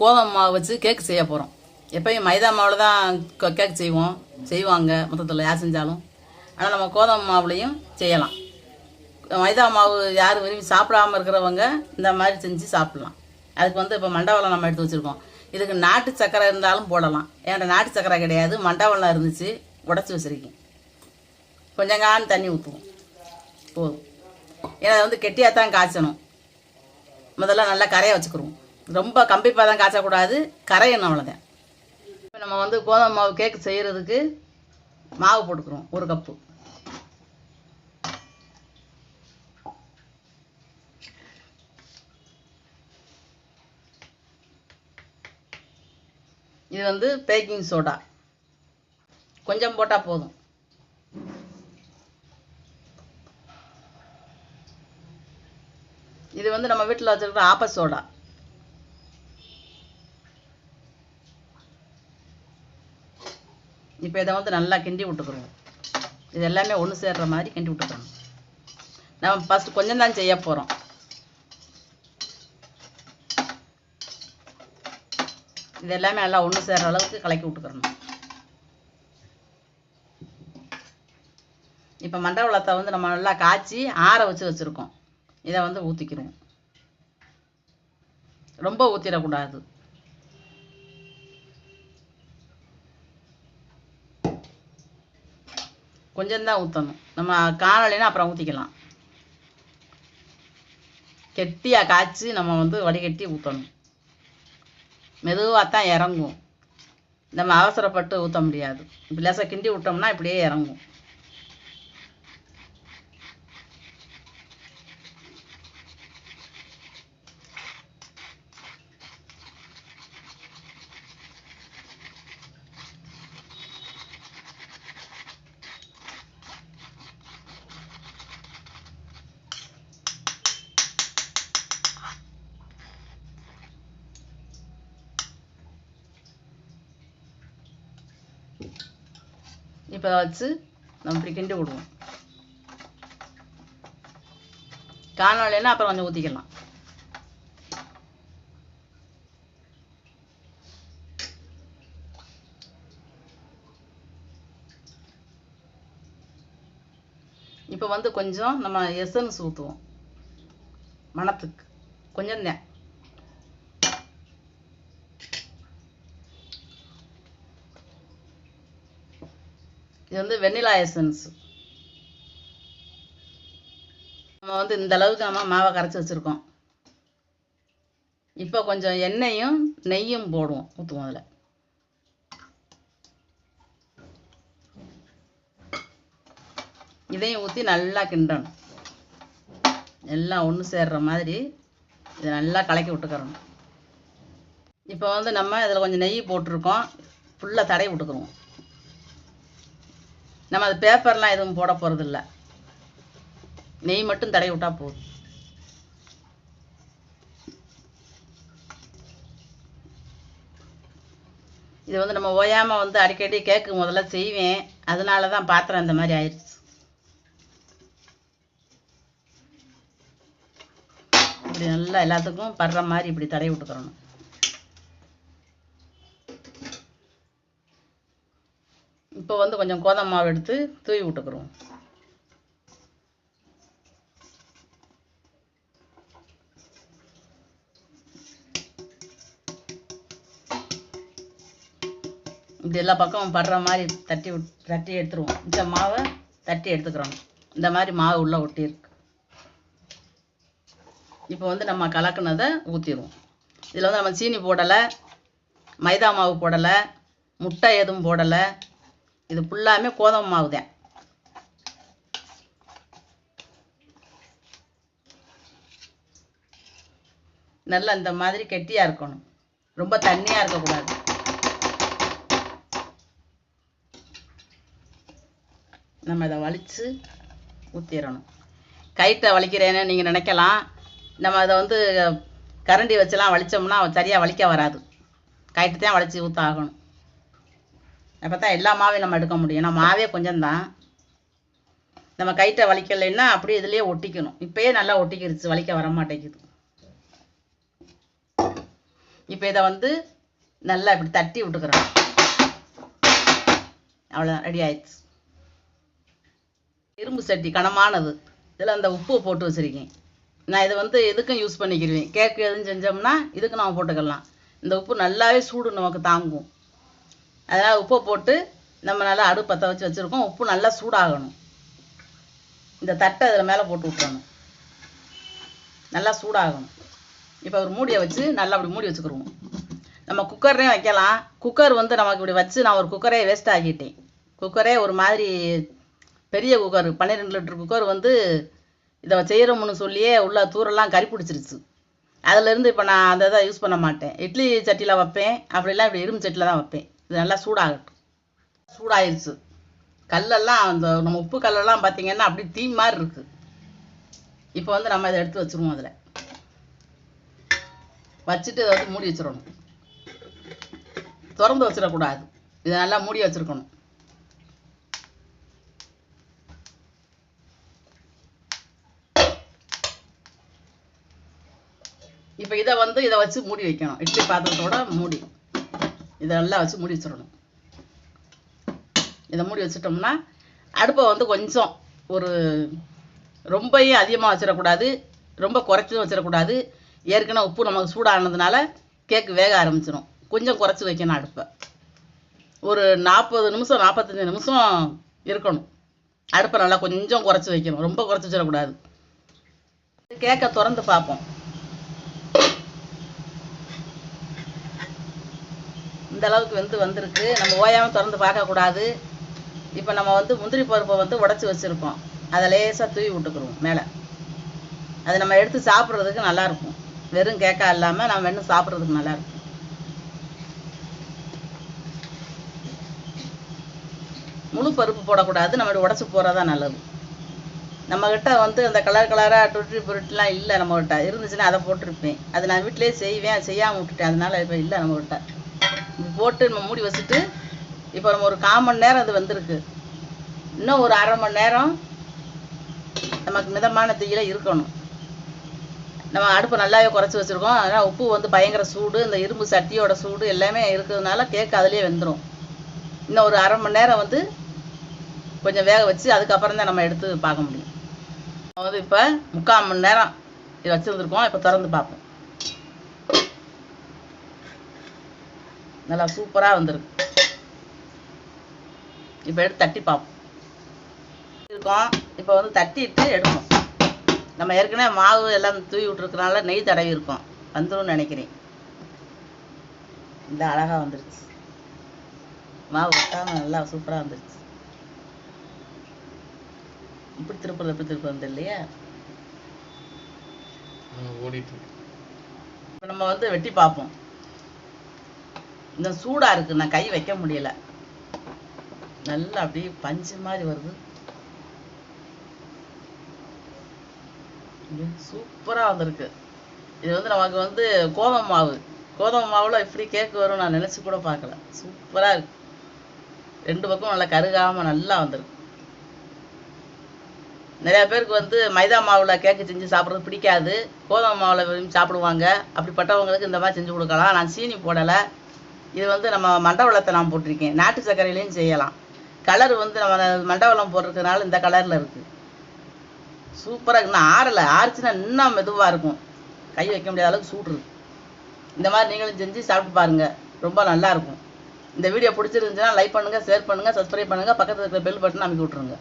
கோதுமை மாவு வச்சு கேக் செய்ய போகிறோம். எப்பயும் மைதா மாவில் தான் கேக் செய்வாங்க மொத்தத்தில் யார் செஞ்சாலும். ஆனால் நம்ம கோதுமை மாவுலேயும் செய்யலாம். மைதா மாவு யார் விரும்பி சாப்பிடாமல் இருக்கிறவங்க இந்த மாதிரி செஞ்சு சாப்பிட்லாம். அதுக்கு வந்து இப்போ மண்டவெல்லம் நம்ம எடுத்து வச்சுருக்கோம். இதுக்கு நாட்டு சக்கரை இருந்தாலும் போடலாம். ஏன்னா நாட்டு சக்கரை கிடையாது, மண்டவெல்லம் இருந்துச்சு, உடச்சி வச்சுருக்கேன். கொஞ்சம் தண்ணி ஊற்றுவோம் போதும். ஏன்னா அதை வந்து கெட்டியாக தான் காய்ச்சணும். முதல்ல நல்லா கரையை வச்சுக்கிடுவோம். ரொம்ப கம்பிப்பாக தான் காய்ச்சக்கூடாது, கரையணும், அவ்வளோதான். இப்போ நம்ம வந்து கோதுமை மாவு கேக்கு செய்கிறதுக்கு மாவு போட்டுக்கிறோம். 1 கப்பு. இது வந்து பேக்கிங் சோடா கொஞ்சம் போட்டால் போதும். இது வந்து நம்ம வீட்டில் வச்சுருக்கிற ஆப்ப சோடா. இப்போ இதை வந்து நல்லா கிண்டி விட்டுக்கிறோம். இது எல்லாமே ஒன்று சேர்ற மாதிரி கிண்டி விட்டுக்கிறோம். நம்ம ஃபஸ்ட்டு கொஞ்சம் தான் செய்ய போகிறோம். இது எல்லாமே நல்லா ஒன்று சேர்ற அளவுக்கு கலக்கி விட்டுக்கிறணும். இப்போ மண்டவெல்லத்தை வந்து நம்ம நல்லா காய்ச்சி ஆற வச்சுருக்கோம். இதை வந்து ஊற்றிக்கிறோம். ரொம்ப ஊற்றிடக்கூடாது. கொஞ்சம்தான் ஊற்றணும். நம்ம காணலைன்னா அப்புறம் ஊற்றிக்கலாம். கெட்டியாக காய்ச்சி நம்ம வந்து வடிகட்டி ஊற்றணும். மெதுவாக தான் இறங்கும். நம்ம அவசரப்பட்டு ஊற்ற முடியாது. இப்படி லேசாக கிண்டி விட்டோம்னா இப்படியே இறங்கும். இப்போ வச்சு நம்ம இப்படி கிண்டி விடுவோம். காணலைன்னா அப்புறம் கொஞ்சம் ஊற்றிக்கலாம். இப்போ வந்து கொஞ்சம் நம்ம எசன்ஸ் ஊற்றுவோம். மணத்துக்கு கொஞ்சம் தான். இது வந்து வெண்ணிலா எசன்ஸ். நம்ம வந்து இந்த அளவுக்கு நம்ம மாவை கரைச்சி வச்சுருக்கோம். இப்போ கொஞ்சம் எண்ணெயும் நெய்யும் ஊற்றுவோம். அதில் இதையும் ஊற்றி நல்லா கிண்டணும். எல்லாம் ஒன்று சேர்ற மாதிரி இதை நல்லா கலக்கி விட்டுக்கிறணும். இப்போ வந்து நம்ம இதில் கொஞ்சம் நெய் போட்டிருக்கோம். ஃபுல்லாக தடவி விட்டுக்குருவோம். நம்ம அது பேப்பர்லாம் எதுவும் போட போகிறதில்ல. நெய் மட்டும் தடவி விட்டால் போதும். இது வந்து நம்ம ஓயாமல் வந்து அடிக்கடி கேக்கு முதல்ல செய்வேன். அதனால தான் பாத்திரம் இந்த மாதிரி ஆயிடுச்சு. இப்படி நல்லா எல்லாத்துக்கும் படுற மாதிரி இப்படி தடவி விட்டுக்கிறணும். இப்போ வந்து கொஞ்சம் கோதுமை மாவு எடுத்து தூவி விட்டுக்கிறோம். இப்படி எல்லா பக்கமும் படுற மாதிரி தட்டி எடுத்துருவோம். இந்த மாவை தட்டி எடுத்துக்கிறோம். இந்த மாதிரி மாவு உள்ள ஒட்டியிருக்கு. இப்போ வந்து நம்ம கலக்குனதை ஊற்றிடுவோம். இதில் வந்து நம்ம சீனி போடலை, மைதா மாவு போடலை, முட்டை எதுவும் போடலை. இது ஃபுல்லாமே கோதுமை மாவு தான். நல்லா இந்த மாதிரி கெட்டியாக இருக்கணும். ரொம்ப தண்ணியாக இருக்கக்கூடாது. நம்ம இதை வலித்து ஊற்றிடணும். கைட்டை வலிக்கிறேன்னு நீங்கள் நினைக்கலாம். நம்ம அதை வந்து கரண்டி வச்சுலாம் வலித்தோம்னா சரியாக வலிக்க வராது. கைட்டு தான் வலித்து ஊற்ற ஆகணும். அப்போ தான் எல்லா மாவையும் நம்ம எடுக்க முடியும். ஏன்னா மாவே கொஞ்சம்தான். நம்ம கைட்டை வலிக்கலைன்னா அப்படியே இதுலேயே ஒட்டிக்கணும். இப்போயே நல்லா ஒட்டிக்கிடுச்சு, வலிக்க வர மாட்டேங்குது. இப்போ இதை வந்து நல்லா இப்படி தட்டி விட்டுக்கிறோம். அவ்வளோதான், ரெடி ஆயிடுச்சு. இரும்பு சட்டி கனமானது, இதில் அந்த உப்பு போட்டு வச்சுருக்கேன். நான் இதை வந்து எதுக்கும் யூஸ் பண்ணிக்கிடுவேன். கேக்கு எதுவும் செஞ்சோம்னா இதுக்கு நம்ம போட்டுக்கலாம். இந்த உப்பு நல்லாவே சூடு நமக்கு தாங்கும். அதனால் உப்பை போட்டு நம்ம நல்லா அடுப்பு பற்ற வச்சு வச்சுருக்கோம். உப்பு நல்லா சூடாகணும். இந்த தட்டை அதில் மேலே போட்டு விட்டுறணும், நல்லா சூடாகணும். இப்போ ஒரு மூடியை வச்சு நல்லா அப்படி மூடி வச்சுக்கிடுவோம். நம்ம குக்கர்லேயும் வைக்கலாம். குக்கர் வந்து நமக்கு இப்படி வச்சு நான் ஒரு குக்கரே வேஸ்ட் ஆக்கிட்டேன். குக்கரே ஒரு மாதிரி பெரிய குக்கர், 12 லிட்டர் குக்கர் வந்து இதை செய்கிறோம்னு சொல்லியே உள்ள தூரெல்லாம் கறி பிடிச்சிருச்சு. அதிலேருந்து இப்போ நான் அதை தான் யூஸ் பண்ண மாட்டேன். இட்லி சட்டியில் வைப்பேன், அப்படிலாம் இப்படி இரும்பு சட்டியில் தான் வைப்பேன். இது நல்லா சூடாகட்டும். சூடாயிருச்சு. கல்லெல்லாம் அந்த நம்ம உப்பு கல்லெல்லாம் பார்த்திங்கன்னா அப்படி தீ மாதிரி இருக்குது. இப்போ வந்து நம்ம இதை எடுத்து வச்சுருவோம். அதில் வச்சுட்டு இதை வந்து மூடி வச்சிடணும். திறந்து வச்சிடக்கூடாது, இதை நல்லா மூடி வச்சுருக்கணும். இப்போ இதை வச்சு மூடி வைக்கணும். இட்லி பாத்திரத்தோட மூடி இதை நல்லா வச்சு மூடி வச்சிடணும். இதை மூடி வச்சிட்டோம்னா அடுப்பை வந்து கொஞ்சம் ஒரு ரொம்பவும் அதிகமாக வச்சிடக்கூடாது, ரொம்ப குறைச்சும் வச்சிடக்கூடாது. ஏற்கனவே உப்பு நமக்கு சூடானதுனால கேக்கு வேக ஆரம்பிச்சிடும். கொஞ்சம் குறைச்சி வைக்கணும் அடுப்பை. ஒரு 40 நிமிஷம் 45 நிமிஷம் இருக்கணும். அடுப்பை நல்லா கொஞ்சம் குறைச்சி வைக்கணும், ரொம்ப குறைச்சி வச்சிடக்கூடாது. கேக்கை திறந்து பார்ப்போம். இந்த அளவுக்கு வந்திருக்கு. நம்ம ஓயாமல் திறந்து பார்க்கக்கூடாது. இப்போ நம்ம வந்து முந்திரி பருப்பை வந்து உடச்சி வச்சுருக்கோம், அதை லேசாக தூவி விட்டுக்குருவோம் மேலே. அதை நம்ம எடுத்து சாப்பிட்றதுக்கு நல்லாயிருக்கும். வெறும் கேக்கா இல்லாமல் நம்ம வேணும் சாப்பிட்றதுக்கு நல்லாயிருக்கும். முழு பருப்பு போடக்கூடாது, நம்ம உடச்சி போடுறதா நல்லது. நம்மக்கிட்ட வந்து அந்த கலர் கலராக டுட்டி பொருட்லாம் இல்லை. நம்மக்கிட்ட இருந்துச்சுன்னா அதை போட்டிருப்பேன். அது நான் வீட்டிலே செய்வேன், செய்யாமல் விட்டுட்டேன். அதனால இப்போ இல்லை நம்மக்கிட்ட. போட்டு நம்ம மூடி வச்சுட்டு இப்போ நம்ம ஒரு 1/4 மணி நேரம் அது வந்திருக்கு. இன்னும் ஒரு 1/2 மணி நேரம் நமக்கு மிதமான தீயில இருக்கணும். நம்ம அடுப்பு நல்லாவே குறைச்சி வச்சுருக்கோம். அதனால் உப்பு வந்து பயங்கர சூடு, இந்த இரும்பு சட்டியோட சூடு எல்லாமே இருக்கிறதுனால கேக்கு அதிலே வெந்துடும். இன்னும் ஒரு 1/2 மணி நேரம் வந்து கொஞ்சம் வேக வச்சு அதுக்கப்புறம் தான் நம்ம எடுத்து பார்க்க முடியும். வந்து இப்போ 3/4 மணி நேரம் இது வச்சுருந்துருக்கோம். இப்போ திறந்து பார்ப்போம். நல்லா சூப்பராக வந்திருக்கு. இப்போ எடுத்து தட்டி பார்ப்போம். இருக்கோம் இப்போ வந்து தட்டிட்டு எடுப்போம். நம்ம ஏற்கனவே மாவு எல்லாம் தூவி விட்டுருக்கனால நெய் தடவி இருக்கோம், வந்துடும் நினைக்கிறேன். இந்த அழகாக வந்துருச்சு. மாவு விட்டாமல் நல்லா சூப்பராக வந்துருச்சு. இப்படி திருப்பது வந்து இல்லையா ஓடிட்டு. இப்போ நம்ம வந்து வெட்டி பார்ப்போம். இந்த சூடாக இருக்குது, நான் கை வைக்க முடியல. நல்லா அப்படியே பஞ்சு மாதிரி வருது. சூப்பராக வந்திருக்கு. இது வந்து நமக்கு வந்து கோதுமை மாவில் இப்படி கேக்கு வரும் நான் நினச்சி கூட பார்க்கல. சூப்பராக இருக்கு. 2 பக்கம் நல்லா கருகாமல் நல்லா வந்திருக்கு. நிறையா பேருக்கு வந்து மைதா மாவில் கேக்கு செஞ்சு சாப்பிட்றது பிடிக்காது, கோதுமை மாவில் விரும்பி சாப்பிடுவாங்க. அப்படிப்பட்டவங்களுக்கு இந்த மாதிரி செஞ்சு கொடுக்கலாம். நான் சீனி போடலை. இது வந்து நம்ம மண்டவளத்தை நான் போட்டிருக்கேன். நாட்டு சர்க்கரையிலையும் செய்யலாம். கலர் வந்து நம்ம மண்டவளம் போடுறதுனால இந்த கலரில் இருக்குது. சூப்பராக இன்னும் ஆறலை. ஆறுச்சுன்னா இன்னும் மெதுவாக இருக்கும், கை வைக்க முடியாத அளவுக்கு சூடுறது. இந்த மாதிரி நீங்களும் செஞ்சு சாப்பிட்டு பாருங்கள், ரொம்ப நல்லாயிருக்கும். இந்த வீடியோ பிடிச்சிருந்துச்சுன்னா லைக் பண்ணுங்கள், ஷேர் பண்ணுங்கள், சப்ஸ்கிரைப் பண்ணுங்கள், பக்கத்தில் இருக்கிற பெல் பட்டன் அமைக்கி விட்ருங்க.